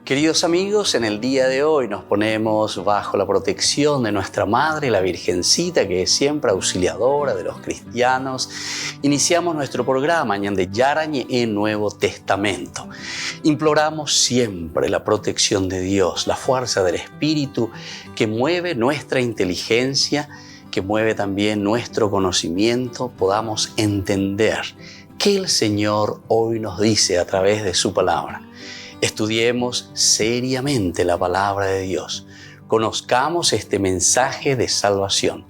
Queridos amigos, en el día de hoy nos ponemos bajo la protección de nuestra Madre, la Virgencita, que es siempre auxiliadora de los cristianos. Iniciamos nuestro programa Ñande Yarañe en Nuevo Testamento. Imploramos siempre la protección de Dios, la fuerza del Espíritu que mueve nuestra inteligencia, que mueve también nuestro conocimiento, podamos entender qué el Señor hoy nos dice a través de su palabra. Estudiemos seriamente la palabra de Dios. Conozcamos este mensaje de salvación.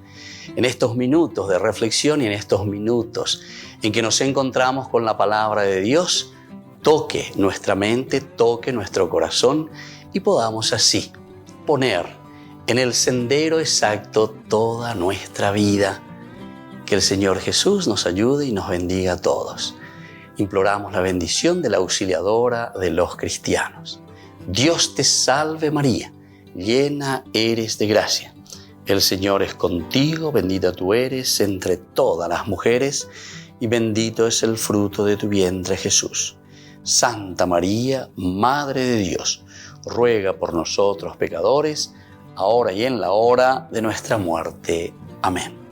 En estos minutos de reflexión y en estos minutos en que nos encontramos con la palabra de Dios, toque nuestra mente, toque nuestro corazón y podamos así poner en el sendero exacto toda nuestra vida. Que el Señor Jesús nos ayude y nos bendiga a todos. Imploramos la bendición de la auxiliadora de los cristianos. Dios te salve María, llena eres de gracia. El Señor es contigo, bendita tú eres entre todas las mujeres y bendito es el fruto de tu vientre Jesús. Santa María, Madre de Dios, ruega por nosotros pecadores, ahora y en la hora de nuestra muerte. Amén.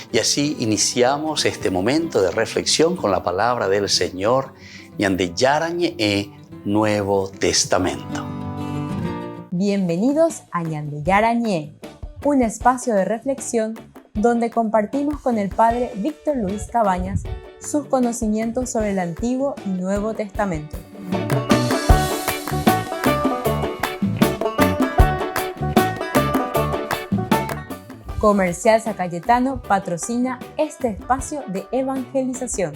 Y así iniciamos este momento de reflexión con la palabra del Señor, Ñande Yarañe Nuevo Testamento. Bienvenidos a Ñande Yarañe, un espacio de reflexión donde compartimos con el Padre Víctor Luis Cabañas sus conocimientos sobre el Antiguo y Nuevo Testamento. Comercial San Cayetano patrocina este espacio de evangelización.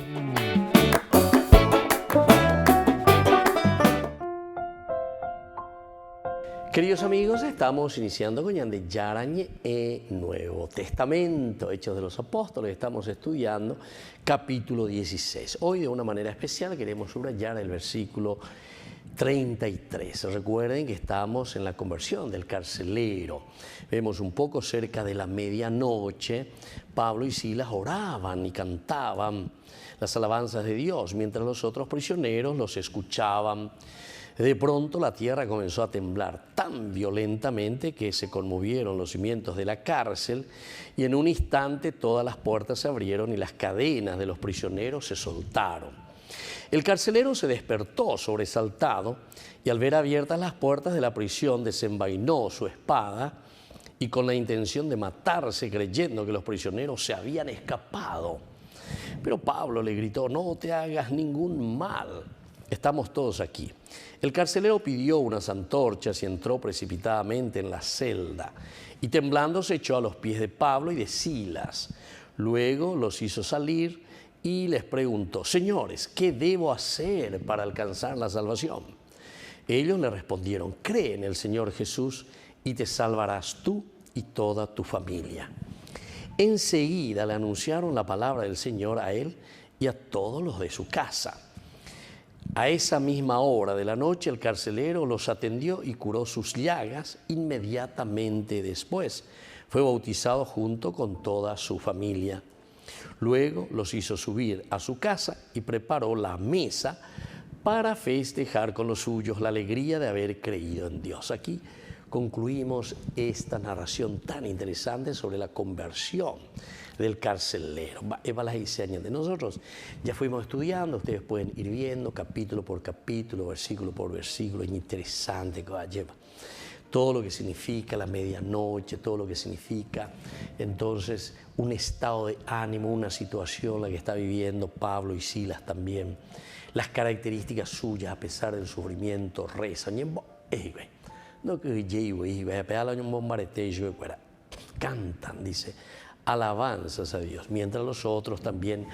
Queridos amigos, estamos iniciando con Ñande Yarañe Nuevo Testamento, Hechos de los Apóstoles. Estamos estudiando capítulo 16. Hoy de una manera especial queremos subrayar el versículo 33. Recuerden que estamos en la conversión del carcelero. Vemos un poco cerca de la medianoche, Pablo y Silas oraban y cantaban las alabanzas de Dios, mientras los otros prisioneros los escuchaban. De pronto la tierra comenzó a temblar tan violentamente que se conmovieron los cimientos de la cárcel y en un instante todas las puertas se abrieron y las cadenas de los prisioneros se soltaron. El carcelero se despertó sobresaltado y al ver abiertas las puertas de la prisión desenvainó su espada y con la intención de matarse creyendo que los prisioneros se habían escapado. Pero Pablo le gritó: no te hagas ningún mal, estamos todos aquí. El carcelero pidió unas antorchas y entró precipitadamente en la celda y temblando se echó a los pies de Pablo y de Silas. Luego los hizo salir y les preguntó: señores, ¿qué debo hacer para alcanzar la salvación? Ellos le respondieron: cree en el Señor Jesús y te salvarás tú y toda tu familia. Enseguida le anunciaron la palabra del Señor a él y a todos los de su casa. A esa misma hora de la noche el carcelero los atendió y curó sus llagas. Inmediatamente después fue bautizado junto con toda su familia. Luego los hizo subir a su casa y preparó la mesa para festejar con los suyos la alegría de haber creído en Dios. Aquí concluimos esta narración tan interesante sobre la conversión del carcelero. Nosotros ya fuimos estudiando, ustedes pueden ir viendo capítulo por capítulo, versículo por versículo, es interesante que lleva todo lo que significa la medianoche, todo lo que significa entonces un estado de ánimo, una situación la que está viviendo Pablo y Silas también, las características suyas a pesar del sufrimiento, rezan. Cantan, dice, alabanzas a Dios, mientras los otros también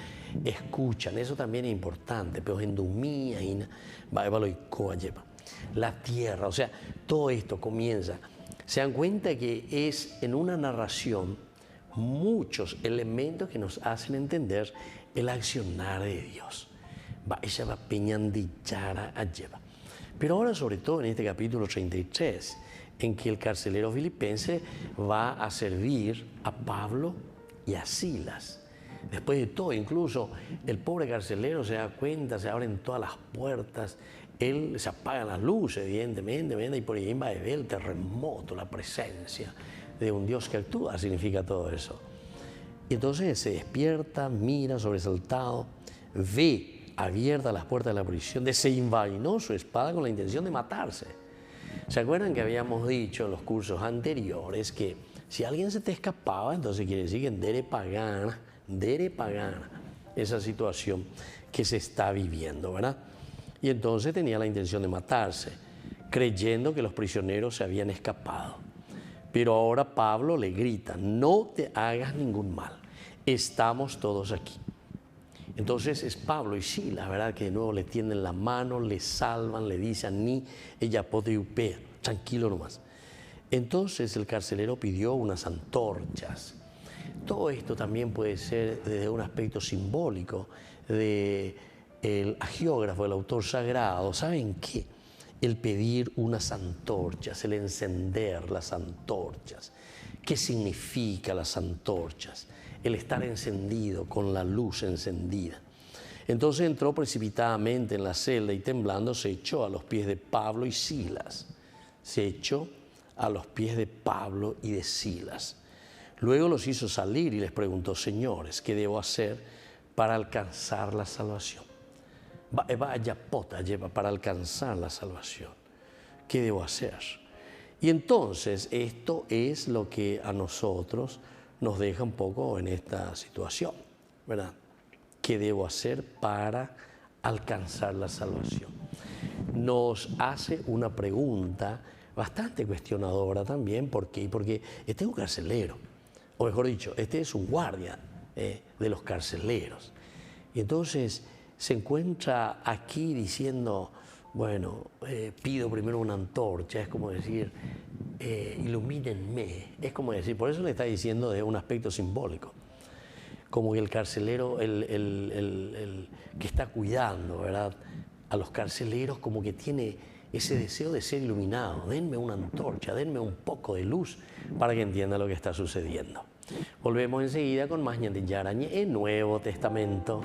escuchan. Eso también es importante, pero la tierra, o sea, todo esto comienza. Se dan cuenta que es en una narración muchos elementos que nos hacen entender el accionar de Dios. Pero ahora, sobre todo en este capítulo 33, en que el carcelero filipense va a servir a Pablo y a Silas. Después de todo, incluso el pobre carcelero se da cuenta, se abren todas las puertas, él se apagan las luces, evidentemente, y por ahí va a ver el terremoto, la presencia de un Dios que actúa, significa todo eso. Y entonces se despierta, mira sobresaltado, ve abiertas las puertas de la prisión, desenvainó su espada con la intención de matarse. ¿Se acuerdan que habíamos dicho en los cursos anteriores que si alguien se te escapaba, entonces quiere decir que dere pagana esa situación que se está viviendo, ¿verdad? Y entonces tenía la intención de matarse, creyendo que los prisioneros se habían escapado. Pero ahora Pablo le grita, no te hagas ningún mal, estamos todos aquí. Entonces es Pablo y Silas, ¿verdad? Que de nuevo le tienden la mano, le salvan, le dicen, ni ella puede upea, tranquilo nomás. Entonces el carcelero pidió unas antorchas. Todo esto también puede ser desde un aspecto simbólico del agiógrafo, el autor sagrado. ¿Saben qué? El pedir unas antorchas, el encender las antorchas. ¿Qué significa las antorchas? El estar encendido, con la luz encendida. Entonces entró precipitadamente en la celda y temblando se echó a los pies de Pablo y Silas. Se echó a los pies de Pablo y de Silas. Luego los hizo salir y les preguntó, señores, ¿qué debo hacer para alcanzar la salvación? Vaya pota lleva para alcanzar la salvación. ¿Qué debo hacer? Y entonces esto es lo que a nosotros nos deja un poco en esta situación, ¿verdad? ¿Qué debo hacer para alcanzar la salvación? Nos hace una pregunta bastante cuestionadora también. ¿Por qué? Porque este es un carcelero, o mejor dicho, este es un guardia de los carceleros. Y entonces se encuentra aquí diciendo, bueno, pido primero una antorcha, es como decir, ilumínenme, es como decir, por eso le está diciendo de un aspecto simbólico, como que el carcelero, el que está cuidando, ¿verdad?, a los carceleros, como que tiene ese deseo de ser iluminado. Denme una antorcha, denme un poco de luz para que entienda lo que está sucediendo. Volvemos enseguida con más Ñande Yarañe en Nuevo Testamento.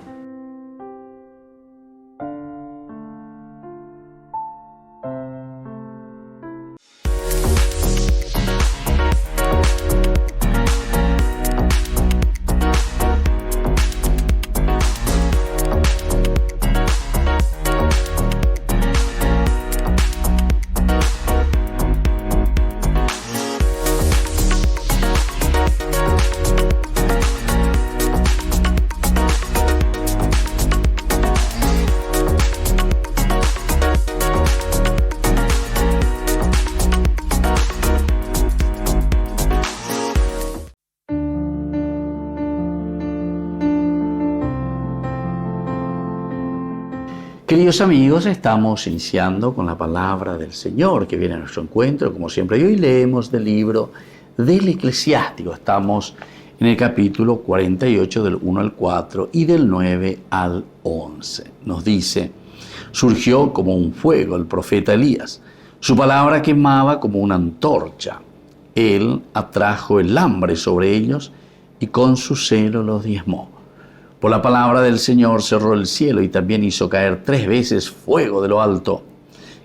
Queridos amigos, estamos iniciando con la palabra del Señor que viene a nuestro encuentro, como siempre, y hoy leemos del libro del Eclesiástico. Estamos en el capítulo 48 del 1 al 4 y del 9 al 11. Nos dice, surgió como un fuego el profeta Elías, su palabra quemaba como una antorcha. Él atrajo el hambre sobre ellos y con su celo los diezmó. Por la palabra del Señor cerró el cielo y también hizo caer 3 veces fuego de lo alto.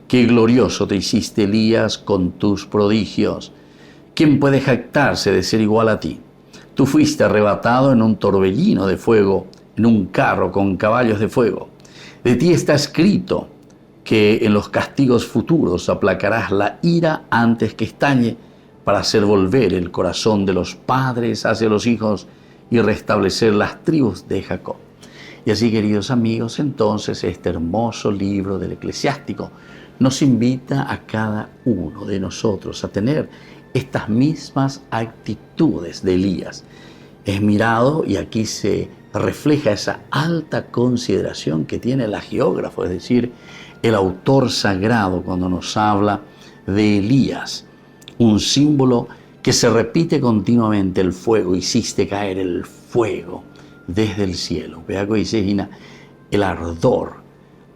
Qué glorioso te hiciste, Elías, con tus prodigios. ¿Quién puede jactarse de ser igual a ti? Tú fuiste arrebatado en un torbellino de fuego, en un carro con caballos de fuego. De ti está escrito que en los castigos futuros aplacarás la ira antes que estañe, para hacer volver el corazón de los padres hacia los hijos y restablecer las tribus de Jacob. Y así, queridos amigos, entonces este hermoso libro del Eclesiástico nos invita a cada uno de nosotros a tener estas mismas actitudes de Elías. Es mirado y aquí se refleja esa alta consideración que tiene el agiógrafo, es decir, el autor sagrado, cuando nos habla de Elías, un símbolo que se repite continuamente: el fuego, hiciste caer el fuego desde el cielo. Vea que dice Gina, el ardor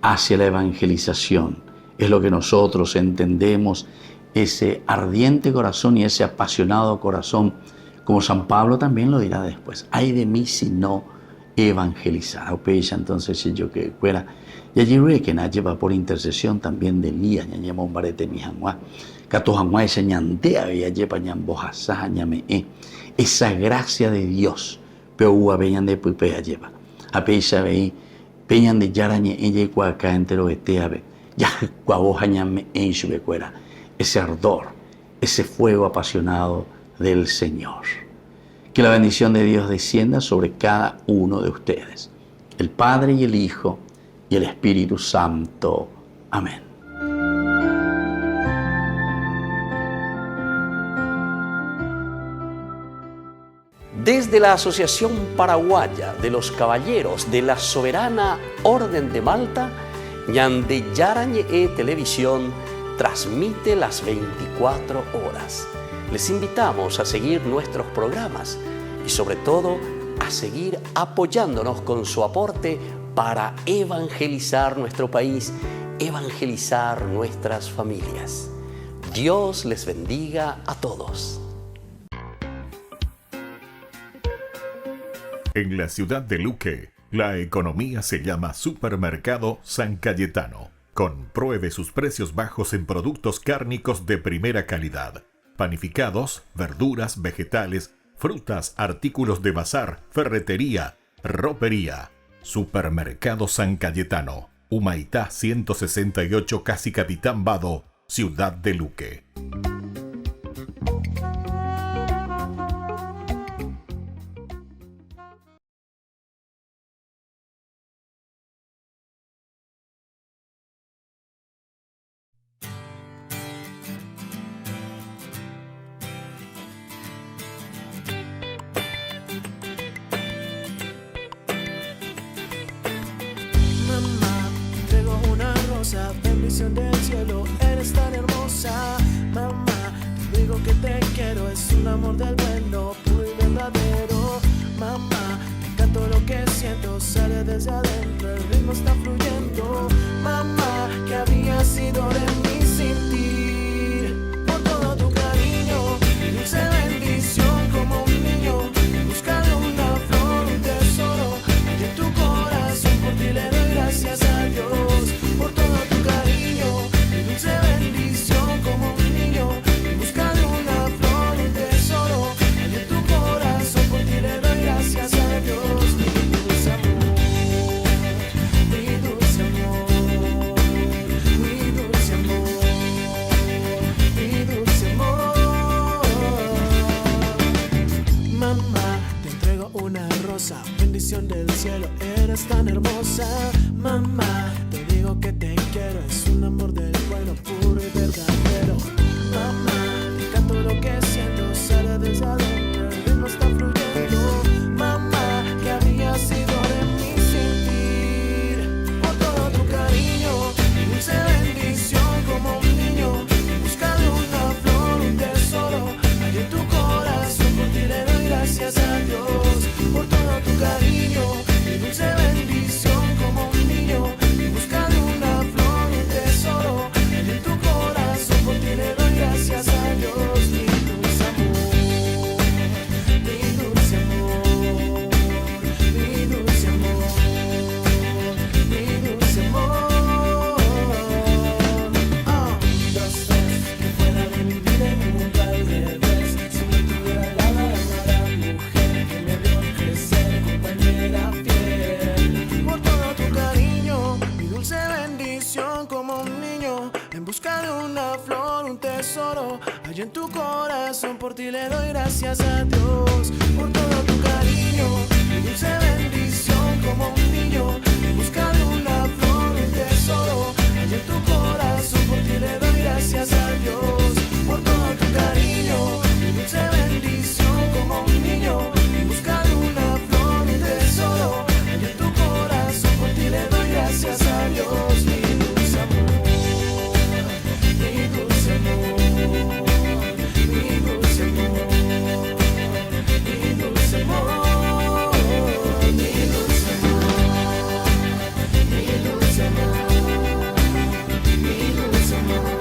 hacia la evangelización es lo que nosotros entendemos, ese ardiente corazón y ese apasionado corazón, como San Pablo también lo dirá después. Ay de mí si no evangelizar. Entonces yo que fuera Y allí que lleva por intercesión también de Elías, ñañema un barete mi janguá. Cato janguá esa ñantea, y lleva ñambojasa, ñame. Esa gracia de Dios, pero uva veñan de puipea lleva. A peisa veí, peñan de yarañe, ella y cuaca entero eteabe. Ya cuavoja ñame en su becuera. Ese ardor, ese fuego apasionado del Señor. Que la bendición de Dios descienda sobre cada uno de ustedes, el Padre y el Hijo y el Espíritu Santo. Amén. Desde la Asociación Paraguaya de los Caballeros de la Soberana Orden de Malta, Ñande Yarañe Televisión transmite las 24 horas. Les invitamos a seguir nuestros programas y sobre todo a seguir apoyándonos con su aporte para evangelizar nuestro país, evangelizar nuestras familias. Dios les bendiga a todos. En la ciudad de Luque, la economía se llama Supermercado San Cayetano. Compruebe sus precios bajos en productos cárnicos de primera calidad. Panificados, verduras, vegetales, frutas, artículos de bazar, ferretería, ropería. Supermercado San Cayetano, Humaitá 168, Casi Capitán Vado, Ciudad de Luque. Bendición del cielo, eres tan hermosa. Mamá, te digo que te quiero, es un amor del bueno, puro y verdadero. Mamá, te canto lo que siento, sale desde adentro, el ritmo está fluyendo. Mamá, que había sido de mí sin ti. Por todo tu cariño, mi dulce bendición como un niño. Buscando una flor, un tesoro, y en tu corazón por ti le doy gracias a Dios. Por todo tu cariño, mi dulce bendición como un niño. Buscando una flor, un tesoro, y en tu corazón por ti le doy gracias a Dios. Mi dulce amor, mi dulce amor, mi dulce amor, mi dulce amor. Mamá, te entrego una rosa, bendición del cielo, eres tan hermosa. Mamá, te digo que te quiero, es un amor del bueno, puro y verdadero. Mamá, te canto lo que siento, sale desde adentro, el ritmo está fluyendo. Mamá, que había sido de mí sin ti. Por todo tu cariño, mi dulce bendición como un niño. Buscando una flor, un tesoro, hay en tu corazón, por ti le doy gracias a Dios. Por todo tu cariño, mi dulce bendición como un niño. Buscando una flor, un tesoro, hay en tu corazón, por ti le doy gracias a Dios. Mi dulce amor, mi dulce amor, mi dulce amor, mi dulce amor. Dos, que fuera de mi vida en un mundo al revés. Si no tuviera al lado a la mujer que me vio crecer, compañera fiel. Por todo tu cariño, mi dulce bendición como un niño. En busca de una flor, un tesoro, hay en tu corazón, por ti le doy gracias a Dios. Por todo tu cariño, mi dulce bendición como un niño. En busca de una flor, un tesoro, hay en tu corazón, por ti le doy gracias a Dios. Por todo tu cariño, mi dulce bendición como un niño. En busca de una flor, un tesoro, hay en tu corazón, por ti le doy gracias a Dios. Mi dulce amor, mi dulce amor, mi dulce amor, mi dulce amor, mi dulce amor, mi dulce amor, mi dulce amor.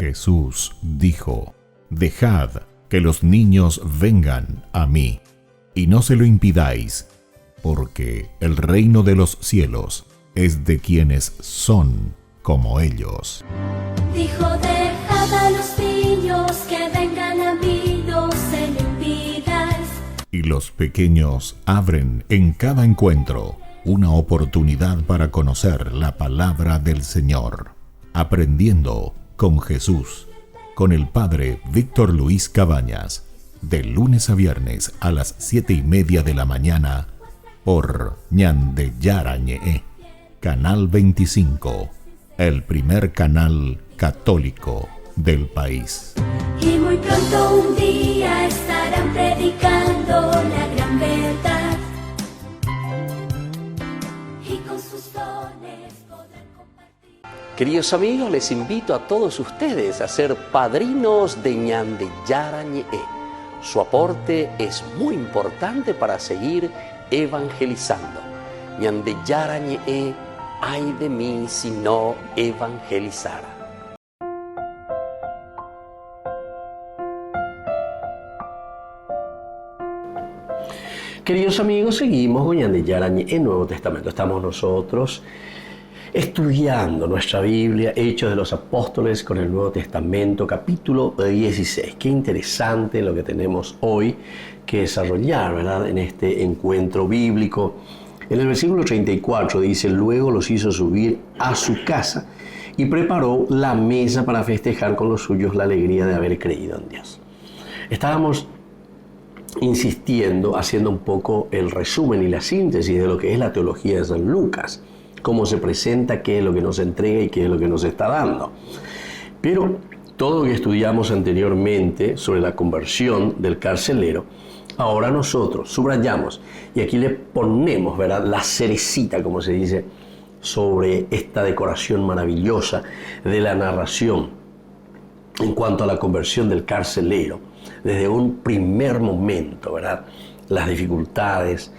Jesús dijo: Dejad que los niños vengan a mí, y no se lo impidáis, porque el reino de los cielos es de quienes son como ellos. Dijo: dejad a los niños que vengan a mí, no se lo impidáis. Y los pequeños abren en cada encuentro una oportunidad para conocer la palabra del Señor, aprendiendo con Jesús, con el Padre Víctor Luis Cabañas, de lunes a viernes a las 7:30 de la mañana, por Ñande Yarañe, Canal 25, el primer canal católico del país. Y muy pronto un día estarán predicando la gran verdad, y con sus dones podrán compartir. Queridos amigos, les invito a todos ustedes a ser padrinos de Ñande Yarañe. Su aporte es muy importante para seguir evangelizando. Ñande Yarañe, ay de mí si no evangelizara. Queridos amigos, seguimos con Ñande Yarañe en Nuevo Testamento. Estamos nosotros estudiando nuestra Biblia, Hechos de los Apóstoles con el Nuevo Testamento, capítulo 16. Qué interesante lo que tenemos hoy que desarrollar, ¿verdad?, en este encuentro bíblico. En el versículo 34 dice: luego los hizo subir a su casa y preparó la mesa para festejar con los suyos la alegría de haber creído en Dios. Estábamos insistiendo, haciendo un poco el resumen y la síntesis de lo que es la teología de San Lucas, cómo se presenta, qué es lo que nos entrega y qué es lo que nos está dando. Pero todo lo que estudiamos anteriormente sobre la conversión del carcelero, ahora nosotros subrayamos y aquí le ponemos, ¿verdad?, la cerecita, como se dice, sobre esta decoración maravillosa de la narración en cuanto a la conversión del carcelero, desde un primer momento, ¿verdad?, las dificultades,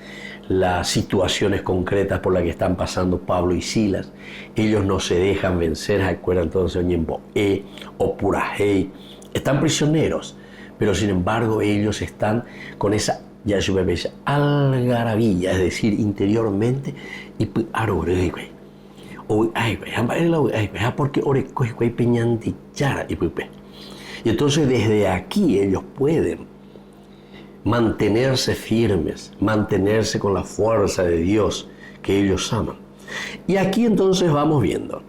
las situaciones concretas por las que están pasando Pablo y Silas. Ellos no se dejan vencer, acuerdan entonces Oñemboé o Purajei, están prisioneros, pero sin embargo ellos están con esa algarabía, es decir, interiormente, y y entonces desde aquí ellos pueden mantenerse firmes, mantenerse con la fuerza de Dios que ellos aman. Y aquí entonces vamos viendo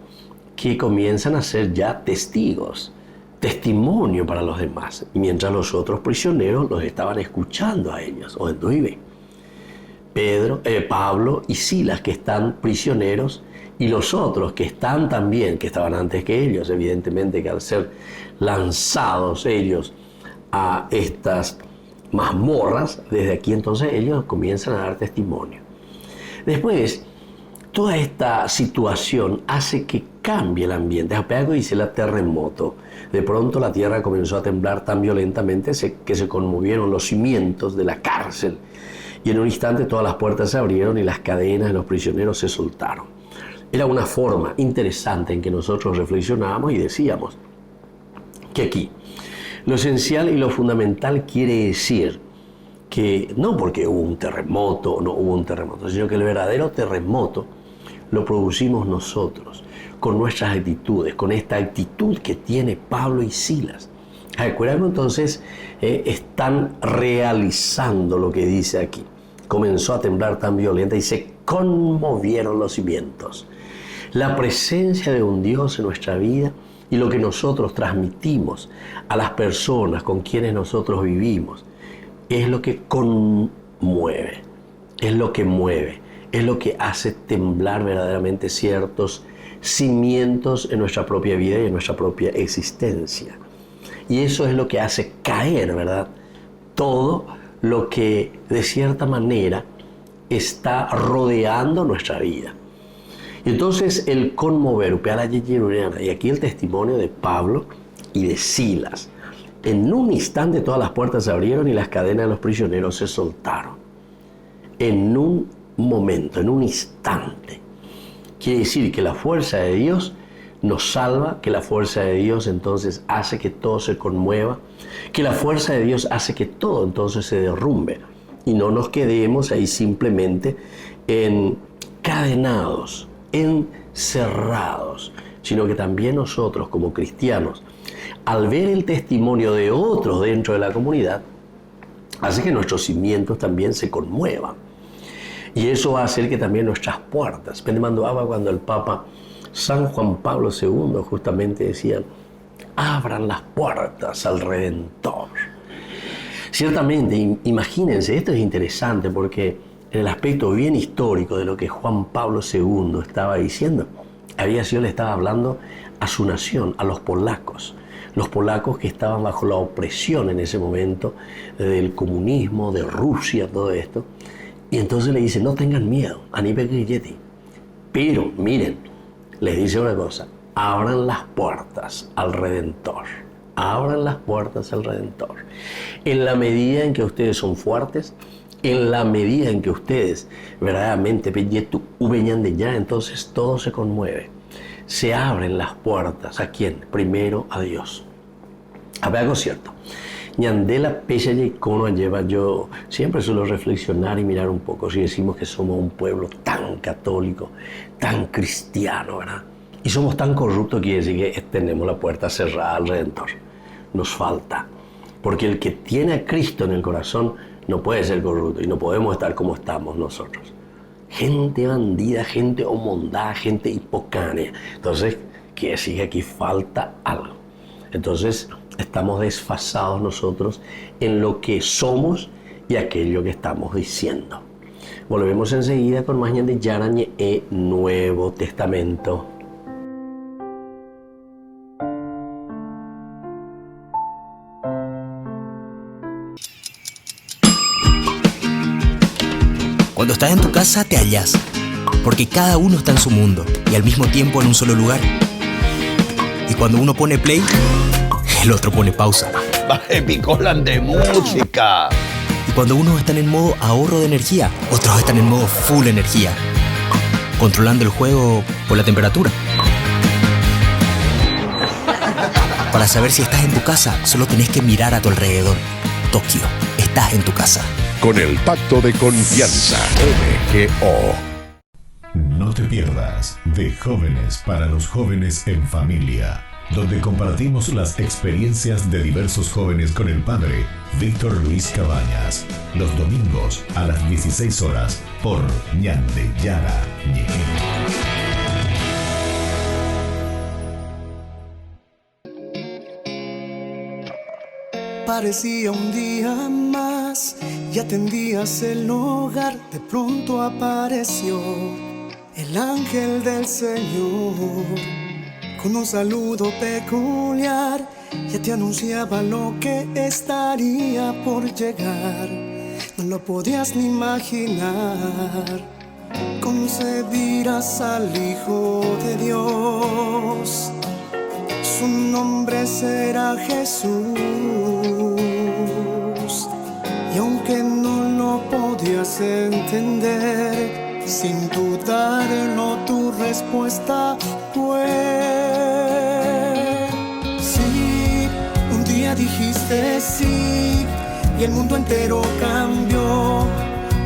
que comienzan a ser ya testigos, testimonio para los demás, mientras los otros prisioneros los estaban escuchando a ellos. O entonces Pablo y Silas, que están prisioneros, y los otros que están también, que estaban antes que ellos, evidentemente, que al ser lanzados ellos a estas mazmorras, desde aquí entonces ellos comienzan a dar testimonio. Después, toda esta situación hace que cambie el ambiente. Apeago dice el terremoto. De pronto la tierra comenzó a temblar tan violentamente que se conmovieron los cimientos de la cárcel. Y en un instante todas las puertas se abrieron y las cadenas de los prisioneros se soltaron. Era una forma interesante en que nosotros reflexionábamos y decíamos que aquí lo esencial y lo fundamental quiere decir que no porque hubo un terremoto o no hubo un terremoto, sino que el verdadero terremoto lo producimos nosotros, con nuestras actitudes, con esta actitud que tiene Pablo y Silas. Recuerden entonces, están realizando lo que dice aquí. Comenzó a temblar tan violenta y se conmovieron los cimientos. La presencia de un Dios en nuestra vida y lo que nosotros transmitimos a las personas con quienes nosotros vivimos es lo que conmueve, es lo que mueve, es lo que hace temblar verdaderamente ciertos cimientos en nuestra propia vida y en nuestra propia existencia. Y eso es lo que hace caer, ¿verdad?, todo lo que de cierta manera está rodeando nuestra vida. Y entonces el conmover, y aquí el testimonio de Pablo y de Silas. En un instante todas las puertas se abrieron y las cadenas de los prisioneros se soltaron. En un momento, en un instante. Quiere decir que la fuerza de Dios nos salva, que la fuerza de Dios entonces hace que todo se conmueva, que la fuerza de Dios hace que todo entonces se derrumbe y no nos quedemos ahí simplemente encadenados, encerrados, sino que también nosotros como cristianos, al ver el testimonio de otros dentro de la comunidad, hace que nuestros cimientos también se conmuevan. Y eso va a hacer que también nuestras puertas, me mandaba cuando el Papa San Juan Pablo II justamente decía, abran las puertas al Redentor. Ciertamente, imagínense, esto es interesante porque en el aspecto bien histórico de lo que Juan Pablo II estaba diciendo, le estaba hablando a su nación, a los polacos que estaban bajo la opresión en ese momento del comunismo, de Rusia, todo esto. Y entonces le dice, no tengan miedo, pero miren, les dice una cosa, abran las puertas al Redentor. Abran las puertas al Redentor. En la medida en que ustedes son fuertes, en la medida en que ustedes verdaderamente entonces todo se conmueve. Se abren las puertas. ¿A quién? Primero a Dios. A ver, algo cierto. Ñandela pesa y cono lleva, yo siempre suelo reflexionar y mirar un poco si decimos que somos un pueblo tan católico, tan cristiano, ¿verdad? Y somos tan corruptos, quiere decir que tenemos la puerta cerrada al Redentor. Nos falta. Porque el que tiene a Cristo en el corazón no puede ser corrupto y no podemos estar como estamos nosotros. Gente bandida, gente homondada, gente hipocánea. Entonces, quiere decir que aquí falta algo. Entonces, estamos desfasados nosotros en lo que somos y aquello que estamos diciendo. Volvemos enseguida con más de Yarañe e Nuevo Testamento. Cuando estás en tu casa te hallas, porque cada uno está en su mundo y al mismo tiempo en un solo lugar. Y cuando uno pone play, el otro pone pausa. Baje picolan de música. Y cuando unos están en modo ahorro de energía, otros están en modo full energía, controlando el juego por la temperatura. Para saber si estás en tu casa, solo tenés que mirar a tu alrededor. Tokio, estás en tu casa. Con el Pacto de Confianza, MGO. No te pierdas de Jóvenes para los Jóvenes en Familia, donde compartimos las experiencias de diversos jóvenes con el padre Víctor Luis Cabañas, los domingos a las 16 horas por Ñande Yara Ñe. Parecía un día más y atendías el hogar. De pronto apareció el ángel del Señor con un saludo peculiar. Ya te anunciaba lo que estaría por llegar. No lo podías ni imaginar. Concebirás al Hijo de Dios. Su nombre será Jesús. Y aunque no lo podías entender, sin dudarlo tu respuesta fue sí. Un día dijiste sí y el mundo entero cambió.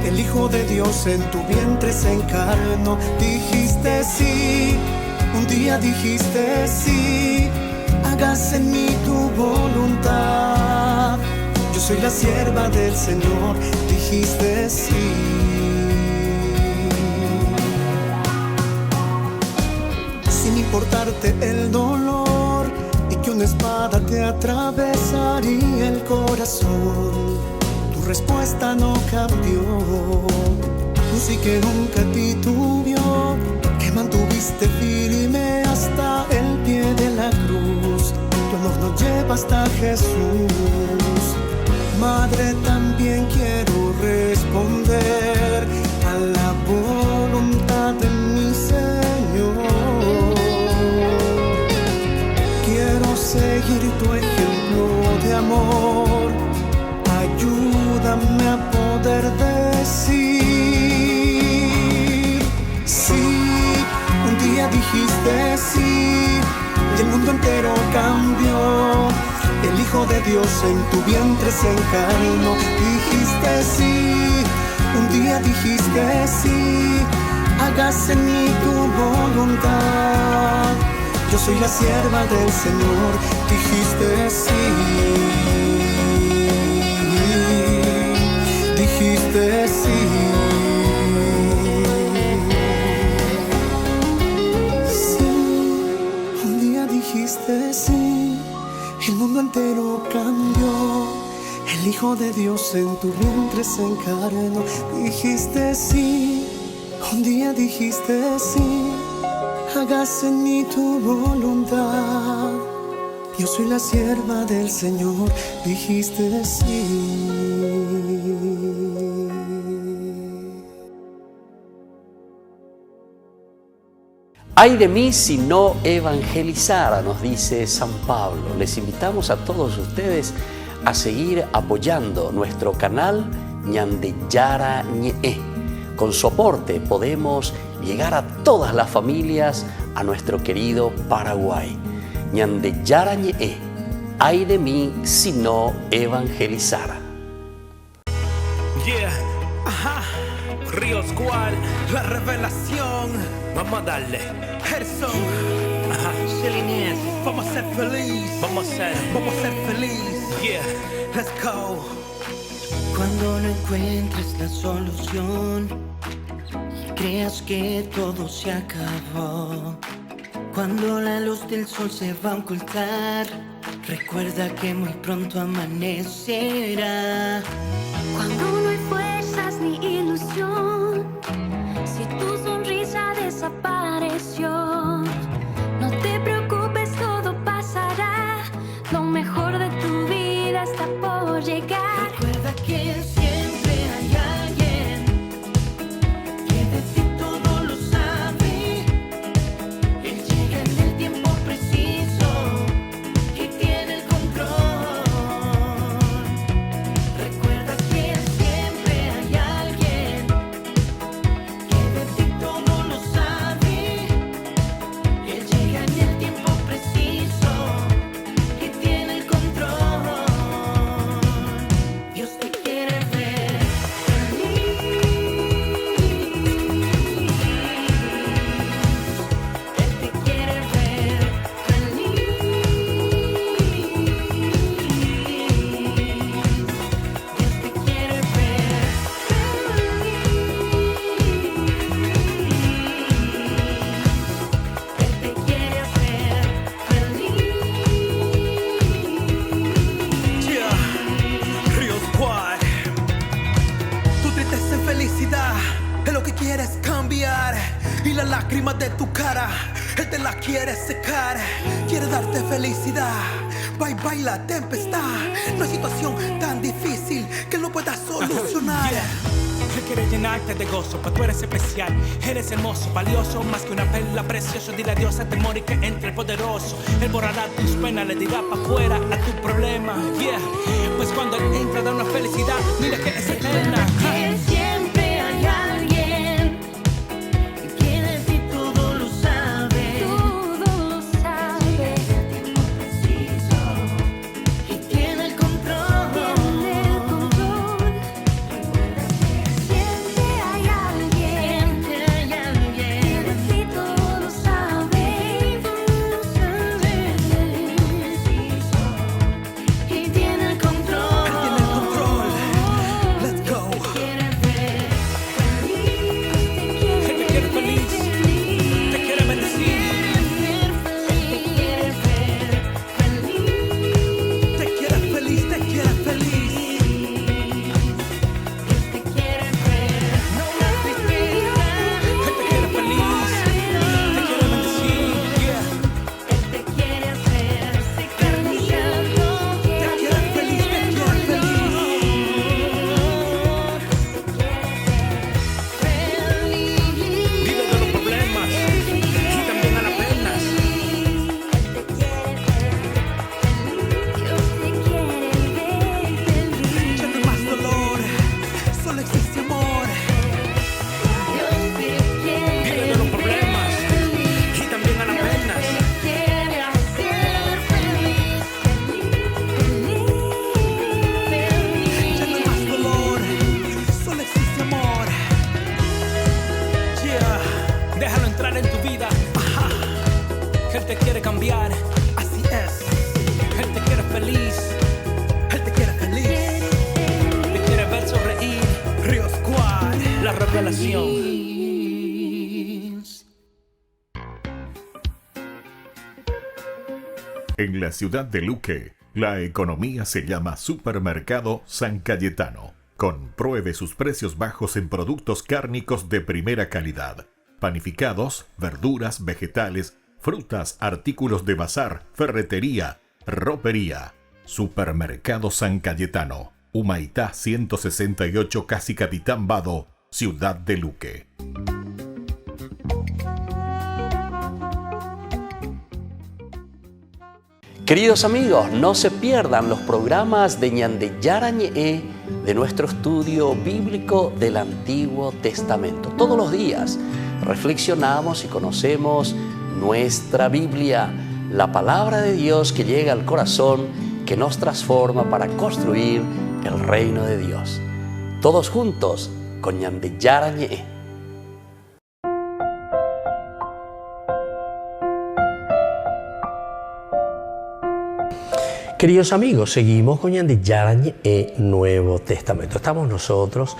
El Hijo de Dios en tu vientre se encarnó. Dijiste sí, un día dijiste sí. Hágase en mí tu voluntad. Yo soy la sierva del Señor. Dijiste sí. Sin importarte el dolor y que una espada te atravesaría el corazón, tu respuesta no cambió. Tú sí que nunca titubeó, que mantuviste firme hasta el pie de la cruz. Tu amor nos lleva hasta Jesús. Madre, también quiero responder a la voluntad de mi Señor. Quiero seguir tu ejemplo de amor. Ayúdame a poder decir sí. Un día dijiste sí Dios en tu vientre se encarnó. Dijiste sí, un día dijiste sí, hágase en mí tu voluntad. Yo soy la sierva del Señor, dijiste sí, dijiste sí. Dijiste sí, el mundo entero cambió. El Hijo de Dios en tu vientre se encarnó. Dijiste sí, un día dijiste sí, hágase en mí tu voluntad. Yo soy la sierva del Señor, dijiste sí. Ay de mí si no evangelizara, nos dice San Pablo. Les invitamos a todos ustedes a seguir apoyando nuestro canal Ñande Yarañe. Con su aporte podemos llegar a todas las familias a nuestro querido Paraguay. Ñande Yarañe. Ay de mí si no evangelizara. Yeah, ajá, Río Squad, la revelación. Vamos a darle. Gerson, ajá, Shelly, vamos a ser feliz. Vamos a ser feliz. Yeah, let's go. Cuando no encuentres la solución y creas que todo se acabó, cuando la luz del sol se va a ocultar, recuerda que muy pronto amanecerá. Cuando no hay fuerzas ni ilusión, si tu sonrisa desapareció, no te preocupes, todo pasará. Lo mejor de tu vida está por llegar. Recuerda que siempre hay alguien que de ti todo lo sabe. Él llega en el tiempo preciso, que tiene el control. Recuerda que siempre hay alguien que de ti todo lo sabe. Él llega en el tiempo preciso, que tiene el control. Dios te quiere ver feliz. Él te quiere ver feliz. Dios te quiere ver feliz. Él te quiere ver feliz. Yeah, Río Squad. Tu tristeza en felicidad es lo que quieres cambiar. Y las lágrimas de tu cara, Él te las quiere secar. Quiere darte felicidad. Bye bye la tempestad. No hay situación tan difícil que Él no pueda solucionar. Él quiere llenarte de gozo, pues tú eres especial. Eres hermoso, valioso, más que una perla preciosa. Dile adiós a temor y que entre el poderoso. Él borrará tus penas, le dirá pa' fuera a tu problema. Yeah, pues cuando Él entra da una felicidad, mira que es eterna. Que siempre hay alguien que de ti todo lo sabe. Todo lo sabe. Y tiene el control. Tiene el control. Siempre hay alguien Siempre hay que alguien de ti todo lo sabe. y tiene el control. Él tiene el control. Let's go. Quiere entrar en tu vida. Ajá. Él te quiere cambiar, así es. Él te quiere feliz, Él te quiere feliz. Te quiere ver sonreír. Río Squad, la revelación. En la ciudad de Luque, la economía se llama Supermercado San Cayetano. Compruebe sus precios bajos en productos cárnicos de primera calidad. Panificados, verduras, vegetales, frutas, artículos de bazar, ferretería, ropería. Supermercado San Cayetano, Humaitá 168, Casi Capitán Vado, ciudad de Luque. Queridos amigos, no se pierdan los programas de Ñande Yarañe de nuestro estudio bíblico del Antiguo Testamento. Todos los días reflexionamos y conocemos nuestra Biblia, la palabra de Dios que llega al corazón, que nos transforma para construir el reino de Dios. Todos juntos con Ñande Yarañe. Queridos amigos, seguimos con Ñande Yarañe Nuevo Testamento. Estamos nosotros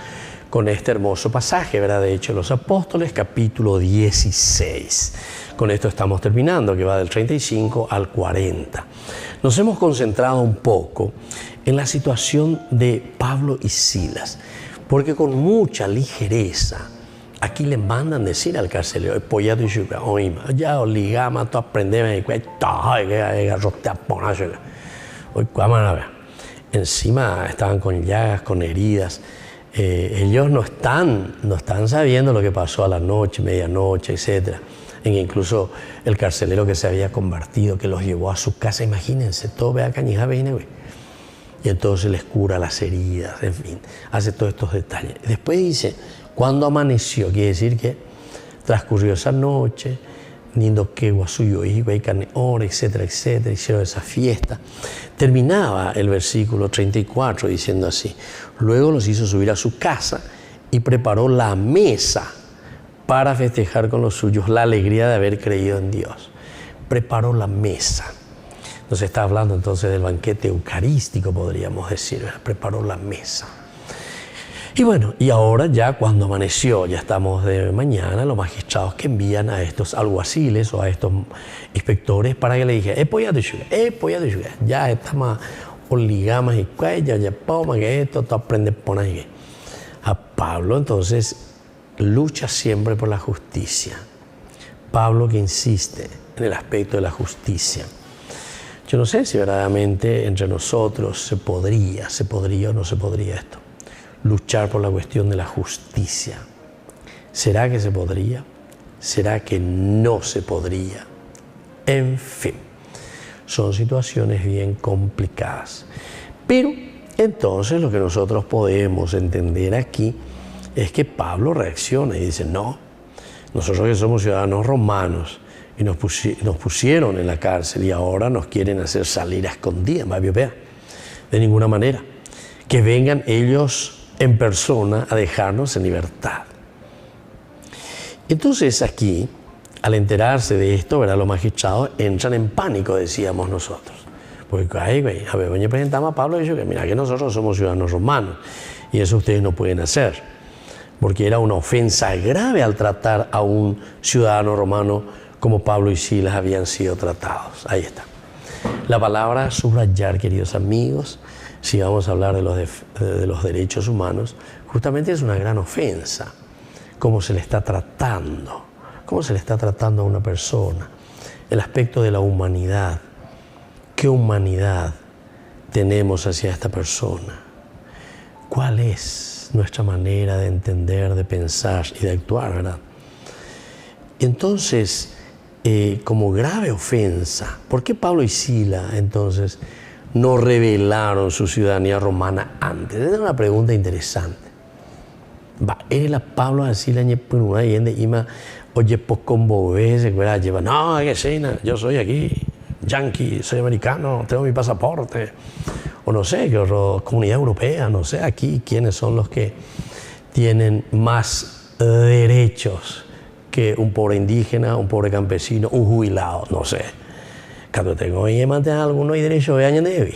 con este hermoso pasaje, ¿verdad? De Hechos de los Apóstoles, capítulo 16. Con esto estamos terminando, que va del 35 al 40. Nos hemos concentrado un poco en la situación de Pablo y Silas, porque con mucha ligereza aquí le mandan decir al carcelero, ya obligamos a aprender, encima estaban con llagas, con heridas. Ellos no están sabiendo lo que pasó a la noche, medianoche, etc. Incluso el carcelero que se había convertido, que los llevó a su casa, imagínense, todo vea cañija, güey. Y entonces les cura las heridas, en fin, hace todos estos detalles. Después dice, cuando amaneció, quiere decir que transcurrió esa noche, Nindo que guasuyo y ora, etcétera, etcétera, hicieron esa fiesta. Terminaba el versículo 34 diciendo así: luego los hizo subir a su casa y preparó la mesa para festejar con los suyos la alegría de haber creído en Dios. Preparó la mesa. Nos está hablando entonces del banquete eucarístico, podríamos decir, ¿verdad? Preparó la mesa. Y bueno, y ahora ya cuando amaneció, ya estamos de mañana, los magistrados que envían a estos alguaciles o a estos inspectores para que le digan, ya estamos obligados y cuello, ya poma, que esto, tú aprendes por ahí. A Pablo entonces lucha siempre por la justicia. Pablo que insiste en el aspecto de la justicia. Yo no sé si verdaderamente entre nosotros se podría o no se podría esto. Luchar por la cuestión de la justicia. ¿Será que se podría? ¿Será que no se podría? En fin, son situaciones bien complicadas. Pero entonces lo que nosotros podemos entender aquí es que Pablo reacciona y dice, no, nosotros que somos ciudadanos romanos y nos pusieron en la cárcel y ahora nos quieren hacer salir a escondidas, de ninguna manera. Que vengan ellos en persona a dejarnos en libertad. Entonces aquí, al enterarse de esto, ¿verdad? Los magistrados entran en pánico, decíamos nosotros. Porque, presentamos a Pablo y dice que mira, que nosotros somos ciudadanos romanos y eso ustedes no pueden hacer. Porque era una ofensa grave al tratar a un ciudadano romano como Pablo y Silas habían sido tratados. Ahí está. La palabra subrayar, queridos amigos, si vamos a hablar de los derechos humanos, justamente es una gran ofensa. Cómo se le está tratando a una persona. El aspecto de la humanidad. ¿Qué humanidad tenemos hacia esta persona? ¿Cuál es nuestra manera de entender, de pensar y de actuar, verdad? Entonces, como grave ofensa, ¿por qué Pablo y Silas entonces no revelaron su ciudadanía romana antes? Esa es una pregunta interesante. Era Pablo así la ñepuna y ima oye poco veces lleva no que sí, yo soy aquí yankee, soy americano, tengo mi pasaporte o no sé qué comunidad europea, no sé aquí quiénes son los que tienen más derechos que un pobre indígena, un pobre campesino, un jubilado, no sé. Cuando tengo alguno y derecho a añadir,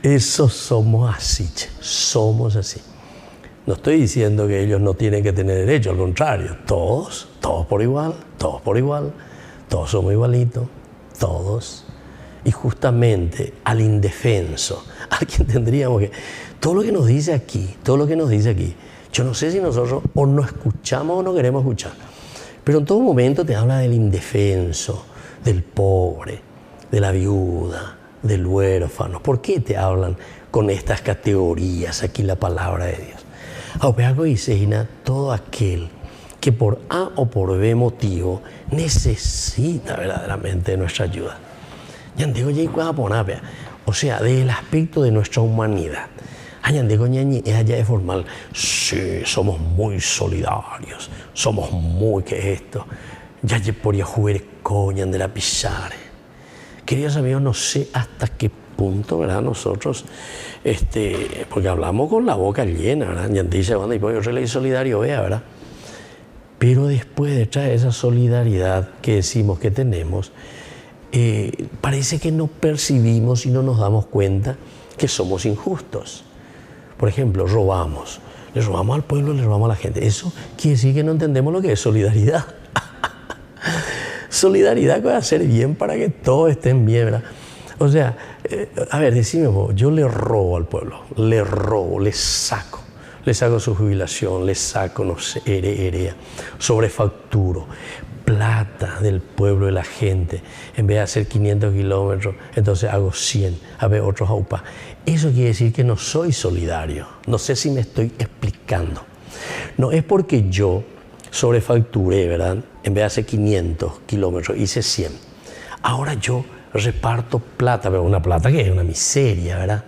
eso somos así, somos así. No estoy diciendo que ellos no tienen que tener derecho, al contrario, todos por igual, todos somos igualitos, todos. Y justamente al indefenso, a quien tendríamos que... Todo lo que nos dice aquí, yo no sé si nosotros o no escuchamos o no queremos escuchar, pero en todo momento te habla del indefenso, del pobre, de la viuda, del huérfano. ¿Por qué te hablan con estas categorías aquí la palabra de Dios? Todo aquel que por A o por B motivo necesita verdaderamente de nuestra ayuda. O sea, del aspecto de nuestra humanidad. Es formal. Sí, somos muy solidarios, somos muy que esto. Ya podría jugar coñan de la pisare. Queridos amigos, no sé hasta qué punto, ¿verdad? Nosotros, porque hablamos con la boca llena, ¿verdad? Y dice, cuando yo soy solidario, vea, ¿verdad? Pero después detrás de esa solidaridad que decimos que tenemos, parece que no percibimos y no nos damos cuenta que somos injustos. Por ejemplo, robamos. Le robamos al pueblo, le robamos a la gente. Eso quiere decir que no entendemos lo que es solidaridad. Solidaridad que va a hacer bien para que todos estén bien, ¿verdad? O sea, a ver, decime vos, yo le robo al pueblo, le saco su jubilación, le saco, no sé, herea, sobrefacturo, plata del pueblo, de la gente. En vez de hacer 500 kilómetros, entonces hago 100, a ver, otros aupas. Eso quiere decir que no soy solidario. No sé si me estoy explicando. No es porque yo sobrefacturé, ¿verdad? En vez de hacer 500 kilómetros, hice 100. Ahora yo reparto plata, pero una plata que es una miseria, ¿verdad?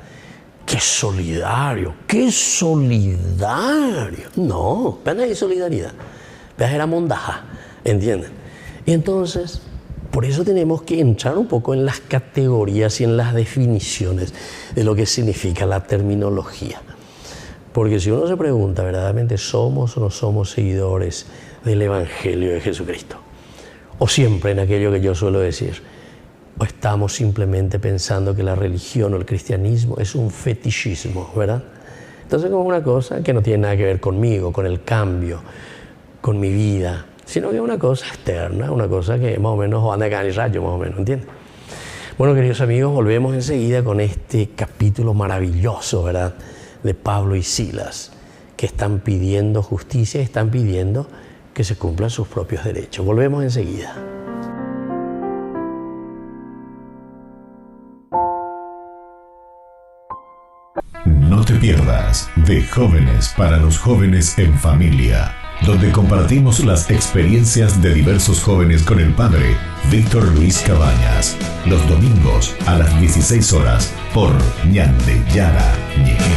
¡Qué solidario! ¡Qué solidario! No, apenas hay solidaridad. Apenas era mondaja, ¿entienden? Y entonces, por eso tenemos que entrar un poco en las categorías y en las definiciones de lo que significa la terminología. Porque si uno se pregunta, ¿verdaderamente somos o no somos seguidores del Evangelio de Jesucristo? O siempre en aquello que yo suelo decir, o estamos simplemente pensando que la religión o el cristianismo es un fetichismo, ¿verdad? Entonces como una cosa que no tiene nada que ver conmigo, con el cambio, con mi vida, sino que es una cosa externa, una cosa que más o menos anda acá en el rayo, más o menos, ¿entiendes? Bueno, queridos amigos, volvemos enseguida con este capítulo maravilloso, ¿verdad?, de Pablo y Silas, que están pidiendo justicia y están pidiendo que se cumplan sus propios derechos. Volvemos enseguida. No te pierdas de Jóvenes para los Jóvenes en Familia, donde compartimos las experiencias de diversos jóvenes con el padre Víctor Luis Cabañas, los domingos a las 16 horas por Ñande Yara Ñeque.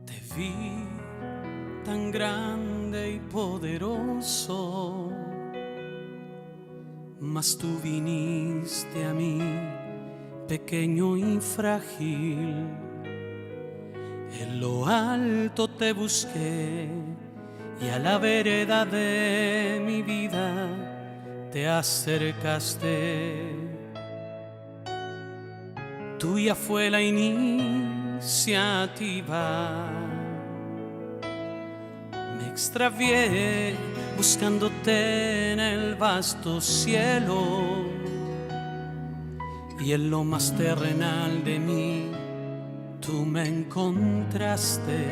Te vi tan grande y poderoso, mas tú viniste a mí, pequeño y frágil. En lo alto te busqué y a la vereda de mi vida te acercaste. Tuya fue la iniciativa. Me extravié buscándote en el vasto cielo, y en lo más terrenal de mí tú me encontraste.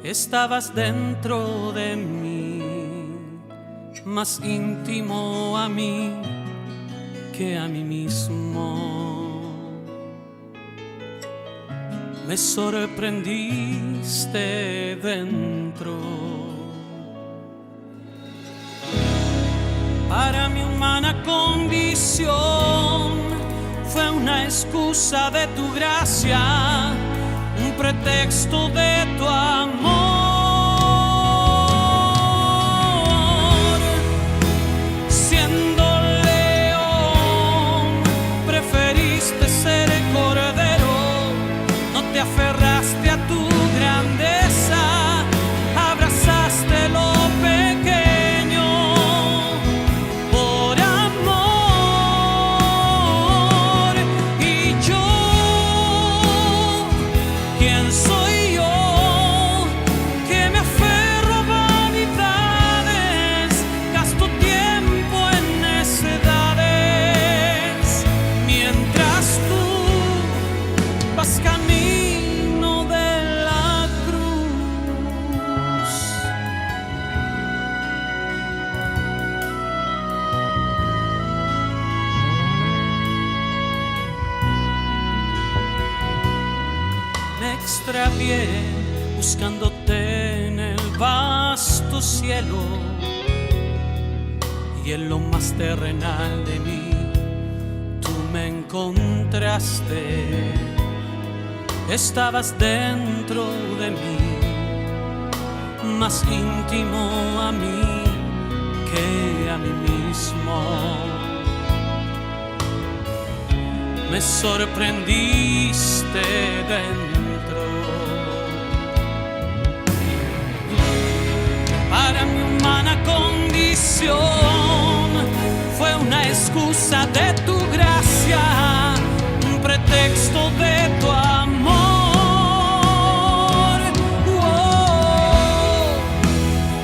Estabas dentro de mí, más íntimo a mí que a mí mismo. Me sorprendiste dentro. Para mi humana condición fue una excusa de tu gracia, un pretexto de tu amor. Siendo león, preferiste ser cordero extravié buscándote en el vasto cielo, y en lo más terrenal de mí tú me encontraste. Estabas dentro de mí, más íntimo a mí que a mí mismo. Me sorprendiste dentro. Para mi humana condición fue una excusa de tu gracia, un pretexto de tu amor.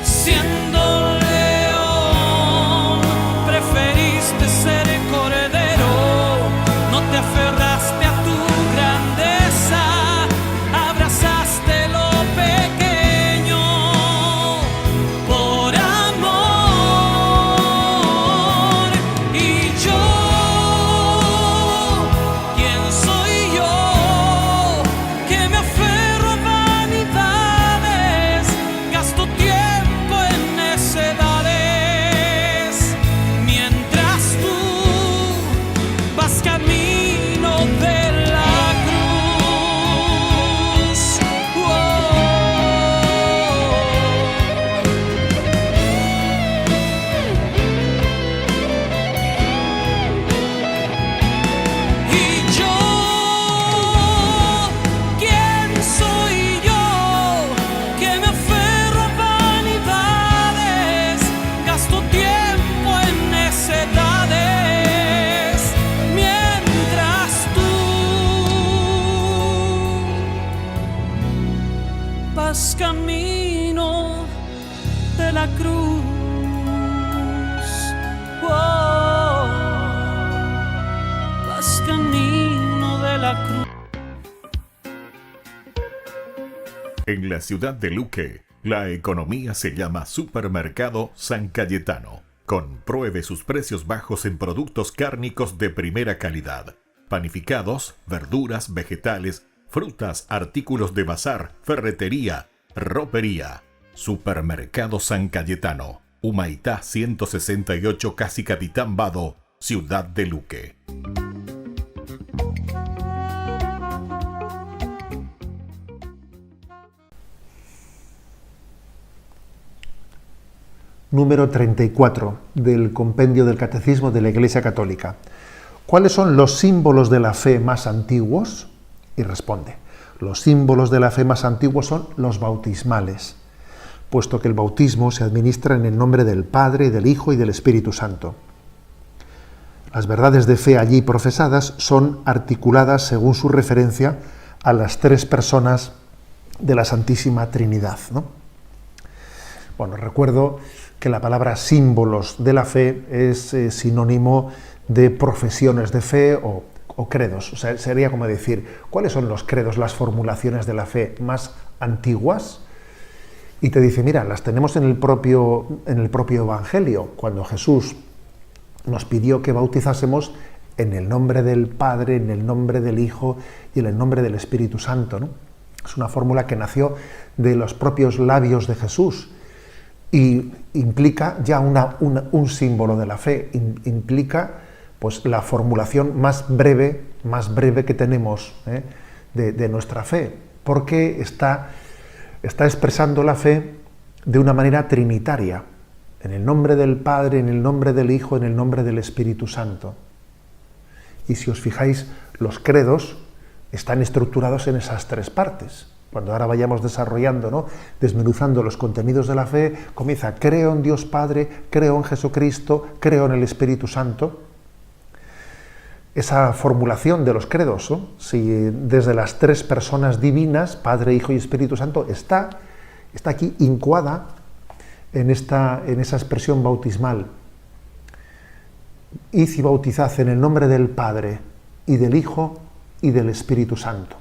Siendo león, preferiste ser cordero. No te aferraste a tu grandeza, abrazaste lo pequeño por amor. Y yo, ¿quién soy yo? Que me aferro a vanidades, gasto tiempo en necedades, mientras tú vas camino de la cruz. Y yo, ¿quién soy yo? Que me aferro a vanidades, gasto tiempo en necedades, mientras tú vas camino de la cruz. Vas camino de la cruz. En la ciudad de Luque, la economía se llama Supermercado San Cayetano. Compruebe sus precios bajos en productos cárnicos de primera calidad. Panificados, verduras, vegetales, frutas, artículos de bazar, ferretería, ropería. Supermercado San Cayetano. Humaitá 168, Casi Capitán Vado, ciudad de Luque. Número 34 del Compendio del Catecismo de la Iglesia Católica. ¿Cuáles son los símbolos de la fe más antiguos? Y responde, los símbolos de la fe más antiguos son los bautismales, puesto que el bautismo se administra en el nombre del Padre, del Hijo y del Espíritu Santo. Las verdades de fe allí profesadas son articuladas según su referencia a las tres personas de la Santísima Trinidad, ¿no? Bueno, recuerdo que la palabra símbolos de la fe es sinónimo de profesiones de fe o credos. O sea, sería como decir, ¿cuáles son los credos, las formulaciones de la fe más antiguas? Y te dice, mira, las tenemos en el propio Evangelio, cuando Jesús nos pidió que bautizásemos en el nombre del Padre, en el nombre del Hijo y en el nombre del Espíritu Santo, ¿no? Es una fórmula que nació de los propios labios de Jesús y implica ya un símbolo de la fe, implica pues la formulación más breve que tenemos de nuestra fe, porque está expresando la fe de una manera trinitaria, en el nombre del Padre, en el nombre del Hijo, en el nombre del Espíritu Santo. Y si os fijáis, los credos están estructurados en esas tres partes. Cuando ahora vayamos desarrollando, ¿no?, desmenuzando los contenidos de la fe, comienza, creo en Dios Padre, creo en Jesucristo, creo en el Espíritu Santo. Esa formulación de los credos, ¿no?, si desde las tres personas divinas, Padre, Hijo y Espíritu Santo, está aquí incuada en esa expresión bautismal. Id y bautizad en el nombre del Padre y del Hijo y del Espíritu Santo.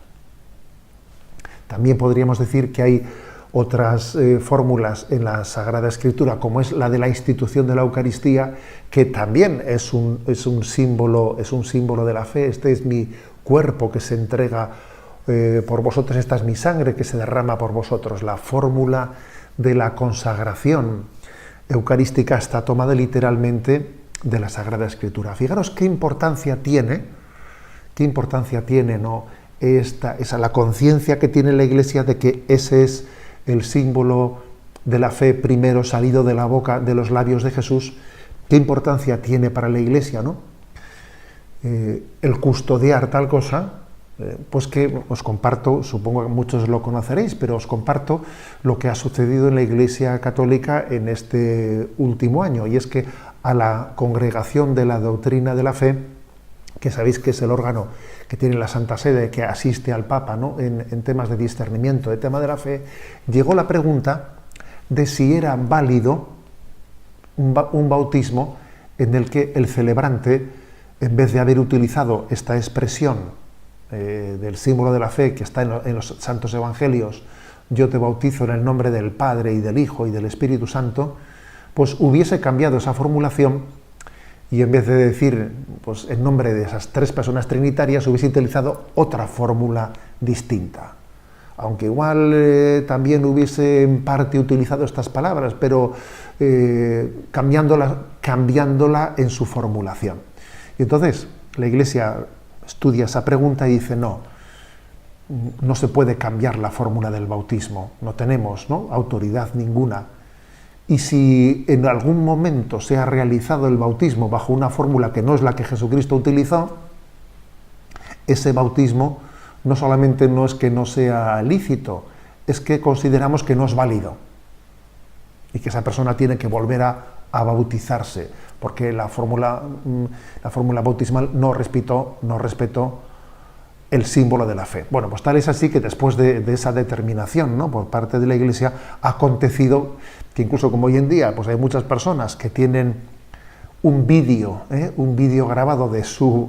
También podríamos decir que hay otras fórmulas en la Sagrada Escritura, como es la de la institución de la Eucaristía, que también es un símbolo de la fe. Este es mi cuerpo que se entrega por vosotros, esta es mi sangre que se derrama por vosotros. La fórmula de la consagración eucarística está tomada literalmente de la Sagrada Escritura. Fijaros qué importancia tiene, ¿no? Esa la conciencia que tiene la Iglesia de que ese es el símbolo de la fe primero salido de la boca, de los labios de Jesús. Qué importancia tiene para la Iglesia, ¿no? El custodiar tal cosa, pues que os comparto, supongo que muchos lo conoceréis, pero os comparto lo que ha sucedido en la Iglesia Católica en este último año, y es que a la Congregación de la Doctrina de la Fe, que sabéis que es el órgano que tiene la Santa Sede, que asiste al Papa, ¿no?, en temas de discernimiento, de tema de la fe, llegó la pregunta de si era válido un bautismo en el que el celebrante, en vez de haber utilizado esta expresión del símbolo de la fe que está en los santos evangelios, yo te bautizo en el nombre del Padre y del Hijo y del Espíritu Santo, pues hubiese cambiado esa formulación y en vez de decir, pues en nombre de esas tres personas trinitarias, hubiese utilizado otra fórmula distinta. Aunque igual también hubiese en parte utilizado estas palabras, pero cambiándola en su formulación. Y entonces la Iglesia estudia esa pregunta y dice, no se puede cambiar la fórmula del bautismo, no tenemos, ¿no?, autoridad ninguna. Y si en algún momento se ha realizado el bautismo bajo una fórmula que no es la que Jesucristo utilizó, ese bautismo no solamente no es que no sea lícito, es que consideramos que no es válido y que esa persona tiene que volver a bautizarse, porque la fórmula bautismal no respetó el símbolo de la fe. Bueno, pues tal es así que después de esa determinación, ¿no?, por parte de la Iglesia, ha acontecido que incluso como hoy en día pues hay muchas personas que tienen un vídeo grabado de su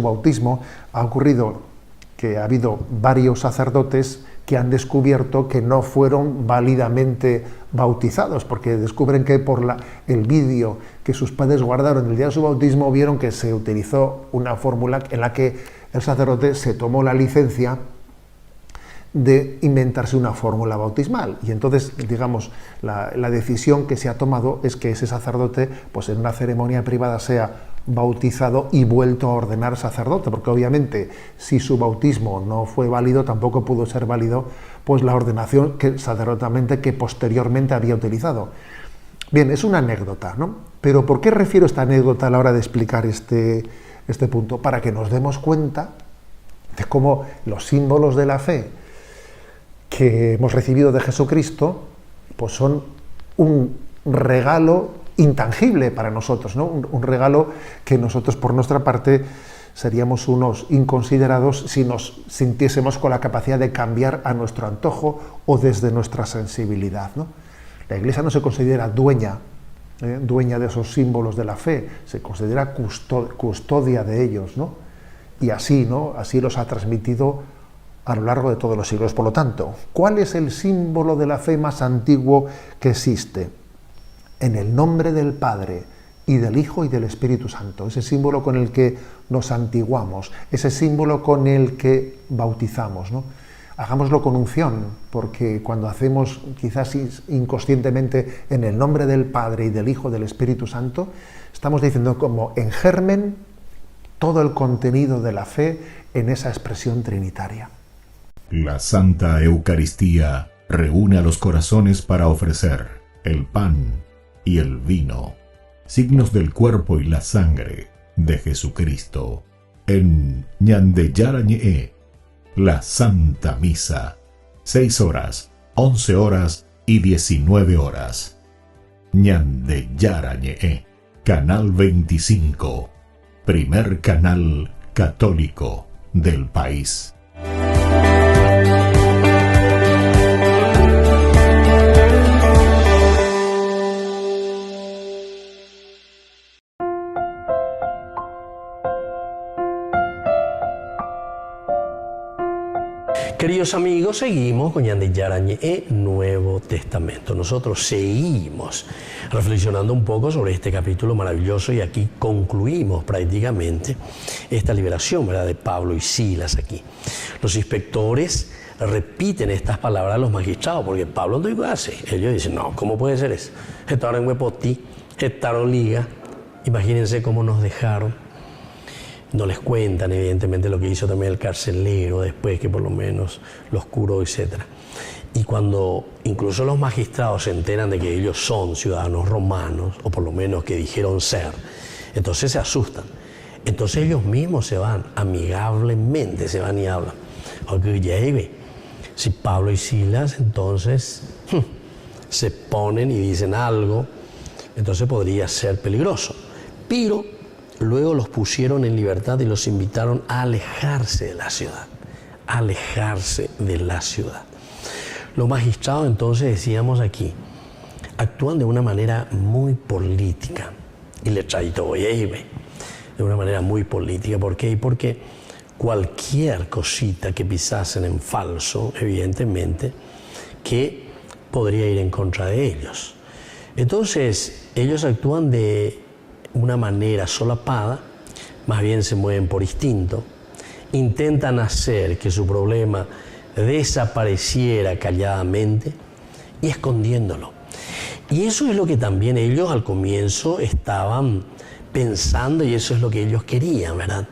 bautismo, ha ocurrido que ha habido varios sacerdotes que han descubierto que no fueron válidamente bautizados, porque descubren que por el vídeo que sus padres guardaron el día de su bautismo, vieron que se utilizó una fórmula en la que el sacerdote se tomó la licencia de inventarse una fórmula bautismal. Y entonces, digamos, la decisión que se ha tomado es que ese sacerdote, pues en una ceremonia privada, sea bautizado y vuelto a ordenar sacerdote, porque obviamente si su bautismo no fue válido, tampoco pudo ser válido pues la ordenación sacerdotalmente que posteriormente había utilizado. Bien, es una anécdota, ¿no? Pero ¿por qué refiero esta anécdota a la hora de explicar este punto? Para que nos demos cuenta de cómo los símbolos de la fe que hemos recibido de Jesucristo pues son un regalo intangible para nosotros, ¿no? Un regalo que nosotros por nuestra parte seríamos unos inconsiderados si nos sintiésemos con la capacidad de cambiar a nuestro antojo o desde nuestra sensibilidad, ¿no? La Iglesia no se considera dueña de esos símbolos de la fe, se considera custodia de ellos, ¿no? Y así, ¿no?, así los ha transmitido a lo largo de todos los siglos. Por lo tanto, ¿cuál es el símbolo de la fe más antiguo que existe? En el nombre del Padre y del Hijo y del Espíritu Santo, ese símbolo con el que nos santiguamos, ese símbolo con el que bautizamos, ¿no? Hagámoslo con unción, porque cuando hacemos quizás inconscientemente en el nombre del Padre y del Hijo y del Espíritu Santo, estamos diciendo como en germen todo el contenido de la fe en esa expresión trinitaria. La Santa Eucaristía reúne a los corazones para ofrecer el pan y el vino, signos del cuerpo y la sangre de Jesucristo. En Ñande Yarañe, la Santa Misa, 6 horas, 11 horas y 19 horas. Ñande Yarañe, Canal 25, primer canal católico del país. Queridos amigos, seguimos con Yande Yarañe en Nuevo Testamento. Nosotros seguimos reflexionando un poco sobre este capítulo maravilloso y aquí concluimos prácticamente esta liberación, ¿verdad?, de Pablo y Silas aquí. Los inspectores repiten estas palabras a los magistrados porque Pablo no hace. Ellos dicen, no, ¿cómo puede ser eso? Estaron en Huepotí, estaron liga. Imagínense cómo nos dejaron. No les cuentan, evidentemente, lo que hizo también el carcelero después, que por lo menos los curó, etc. Y cuando incluso los magistrados se enteran de que ellos son ciudadanos romanos, o por lo menos que dijeron ser, entonces se asustan. Entonces ellos mismos se van, amigablemente se van y hablan. Si Pablo y Silas entonces se ponen y dicen algo, entonces podría ser peligroso. Pero luego los pusieron en libertad y los invitaron a alejarse de la ciudad. Alejarse de la ciudad. Los magistrados, entonces, decíamos aquí, actúan de una manera muy política. Y le traito de una manera muy política. ¿Por qué? Porque cualquier cosita que pisasen en falso, evidentemente, que podría ir en contra de ellos. Entonces, ellos actúan de una manera solapada, más bien se mueven por instinto, intentan hacer que su problema desapareciera calladamente y escondiéndolo. Y eso es lo que también ellos al comienzo estaban pensando y eso es lo que ellos querían, ¿verdad?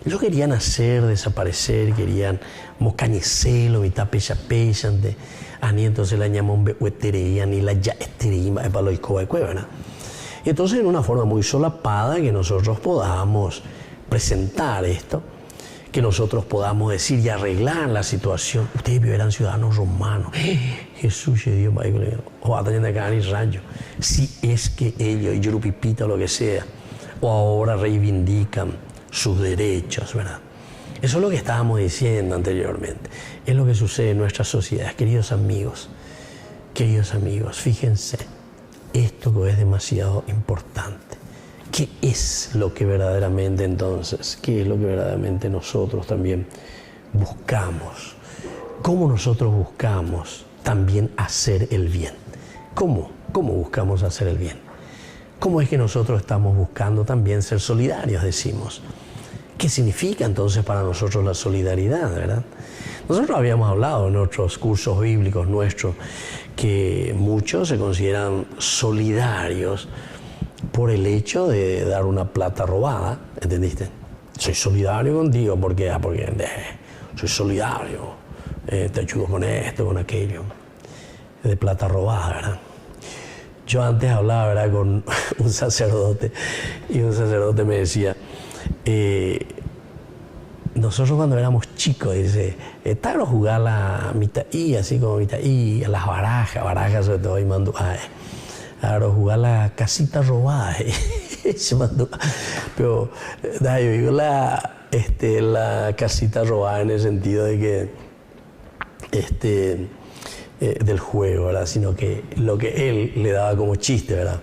Ellos querían hacer desaparecer, querían mocañecelo, mitad pecha, entonces la llamón behuetereían y la ya estereíma para los ¿verdad? Y entonces, en una forma muy solapada, que nosotros podamos presentar esto, que nosotros podamos decir y arreglar la situación. Ustedes eran ciudadanos romanos. Jesús, Dios, o acá en Rayo. Si es que ellos, y Yurupipita o lo que sea, o ahora reivindican sus derechos, ¿verdad? Eso es lo que estábamos diciendo anteriormente. Es lo que sucede en nuestras sociedades. Queridos amigos, fíjense. Esto que es demasiado importante. ¿Qué es lo que verdaderamente entonces? ¿Qué es lo que verdaderamente nosotros también buscamos? ¿Cómo nosotros buscamos también hacer el bien? ¿Cómo buscamos hacer el bien? ¿Cómo es que nosotros estamos buscando también ser solidarios, decimos? ¿Qué significa entonces para nosotros la solidaridad, verdad? Nosotros habíamos hablado en otros cursos bíblicos nuestros que muchos se consideran solidarios por el hecho de dar una plata robada, ¿entendiste? Soy solidario contigo porque soy solidario, te ayudo con esto, con aquello, de plata robada, ¿verdad? Yo antes hablaba, ¿verdad?, con un sacerdote y un sacerdote me decía, nosotros cuando éramos chicos, dice, estaba a jugar la mitad y así como mitad y a las barajas sobre todo, y mandó a jugar la casita robada. Se mandó, pero yo digo la casita robada en el sentido de que del juego, ¿verdad? Sino que lo que él le daba como chiste, ¿verdad?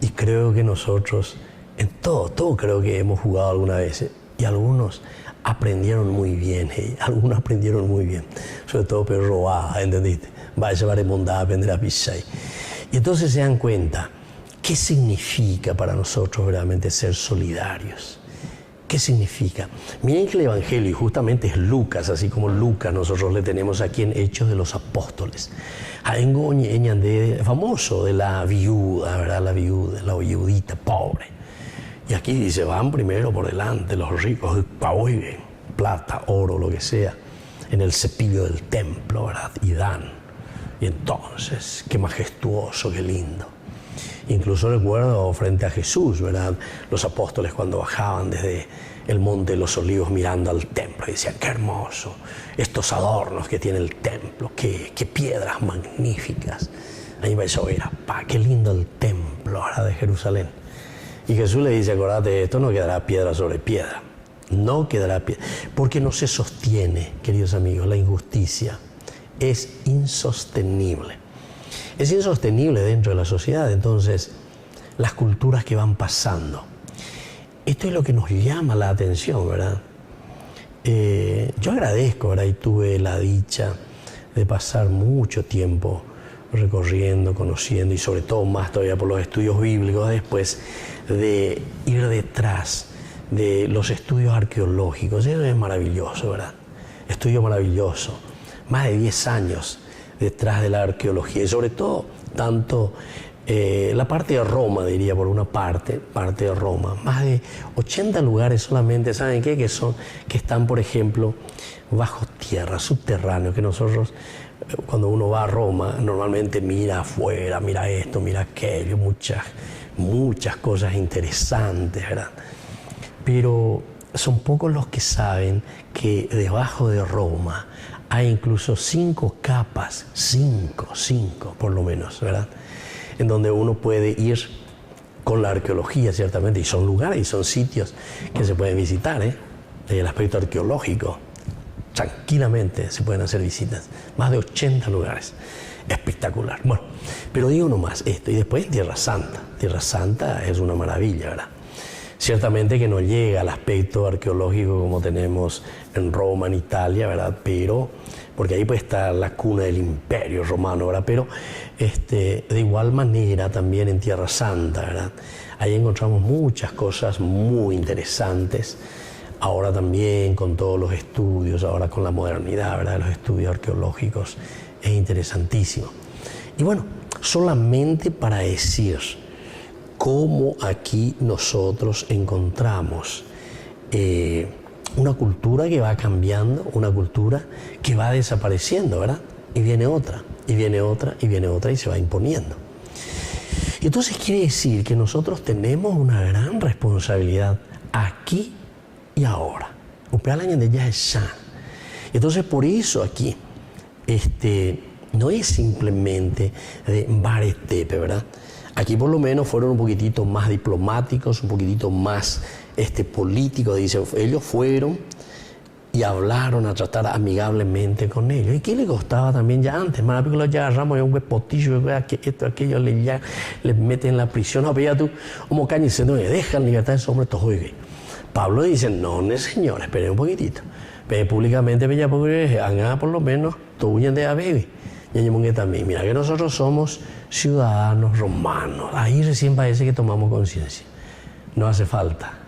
Y creo que nosotros en todo creo que hemos jugado alguna vez y algunos aprendieron muy bien, algunos aprendieron muy bien, sobre todo pero robada, ¿entendiste? Vaya a remondar, aprender a pisar. Y entonces se dan cuenta, ¿qué significa para nosotros verdaderamente ser solidarios? ¿Qué significa? Miren que el Evangelio, y justamente es Lucas, así como Lucas nosotros le tenemos aquí en Hechos de los Apóstoles. Famoso de la viuda, ¿verdad? La viudita pobre. Y aquí dice, van primero por delante los ricos, plata, oro, lo que sea, en el cepillo del templo, ¿verdad? Y dan. Y entonces, qué majestuoso, qué lindo. Incluso recuerdo frente a Jesús, ¿verdad? Los apóstoles cuando bajaban desde el monte de los olivos mirando al templo y decían, qué hermoso, estos adornos que tiene el templo, qué piedras magníficas. Ahí va a ver, qué lindo el templo, ¿verdad?, de Jerusalén. Y Jesús le dice, acordate, esto no quedará piedra sobre piedra. No quedará piedra. Porque no se sostiene, queridos amigos, la injusticia es insostenible. Es insostenible dentro de la sociedad. Entonces, las culturas que van pasando. Esto es lo que nos llama la atención, ¿verdad? yo agradezco, ¿verdad? Y tuve la dicha de pasar mucho tiempo recorriendo, conociendo y sobre todo más todavía por los estudios bíblicos, después de ir detrás de los estudios arqueológicos. Eso es maravilloso, ¿verdad? Estudio maravilloso. Más de 10 años detrás de la arqueología y sobre todo tanto la parte de Roma, diría por una parte de Roma. Más de 80 lugares solamente, ¿saben qué? Que están, por ejemplo, bajo tierra, subterráneos, que nosotros, cuando uno va a Roma, normalmente mira afuera, mira esto, mira aquello, muchas cosas interesantes, ¿verdad? Pero son pocos los que saben que debajo de Roma hay incluso 5 capas, 5 por lo menos, ¿verdad? En donde uno puede ir con la arqueología, ciertamente, y son lugares y son sitios que se pueden visitar, desde el aspecto arqueológico. Tranquilamente se pueden hacer visitas. Más de 80 lugares. Espectacular. Bueno, pero digo nomás esto. Y después Tierra Santa. Tierra Santa es una maravilla, ¿verdad? Ciertamente que no llega al aspecto arqueológico como tenemos en Roma, en Italia, ¿verdad? Pero, porque ahí puede estar la cuna del Imperio Romano, ¿verdad? Pero de igual manera también en Tierra Santa, ¿verdad? Ahí encontramos muchas cosas muy interesantes. Ahora también con todos los estudios, ahora con la modernidad, ¿verdad? Los estudios arqueológicos, es interesantísimo. Y bueno, solamente para decir cómo aquí nosotros encontramos una cultura que va cambiando, una cultura que va desapareciendo, ¿verdad? Y viene otra, y viene otra, y viene otra, y se va imponiendo. Y entonces quiere decir que nosotros tenemos una gran responsabilidad aquí y ahora. Entonces por eso aquí no es simplemente de Baretepe, ¿verdad? Aquí por lo menos fueron un poquitito más diplomáticos, un poquitito más políticos. Dicen, ellos fueron y hablaron a tratar amigablemente con ellos. ¿Y qué le costaba también ya antes? Más porque ya agarramos un huepotillo, esto, aquello, le meten en la prisión. No, pero ya tú, como caña, diciendo, dejan libertad a ese hombre, todo hoy. Pablo dice, no, señor, esperen un poquitito. Pero públicamente, por lo menos, tú huyen de baby. Y también, mira que nosotros somos ciudadanos romanos. Ahí recién parece que tomamos conciencia. No hace falta,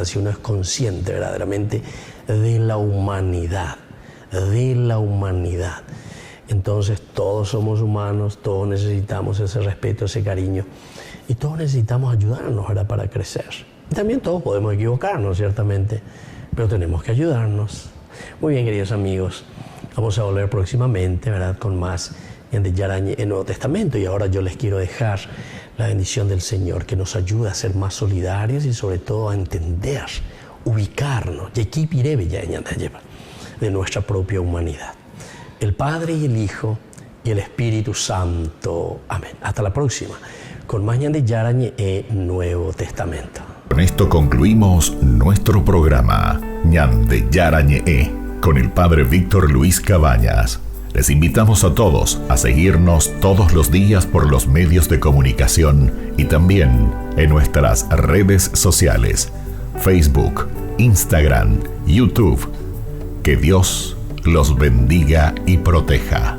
si uno es consciente verdaderamente de la humanidad. Entonces todos somos humanos, todos necesitamos ese respeto, ese cariño y todos necesitamos ayudarnos, ¿verdad? Para crecer. Y también todos podemos equivocarnos, ciertamente, pero tenemos que ayudarnos. Muy bien, queridos amigos, vamos a volver próximamente, ¿verdad? Con más de Yarañé en Nuevo Testamento. Y ahora yo les quiero dejar la bendición del Señor, que nos ayuda a ser más solidarios y sobre todo a entender, ubicarnos, de nuestra propia humanidad. El Padre y el Hijo y el Espíritu Santo. Amén. Hasta la próxima, con más de Yarañé en Nuevo Testamento. Con esto concluimos nuestro programa Ñande Yarañé con el Padre Víctor Luis Cabañas. Les invitamos a todos a seguirnos todos los días por los medios de comunicación y también en nuestras redes sociales, Facebook, Instagram, YouTube. Que Dios los bendiga y proteja.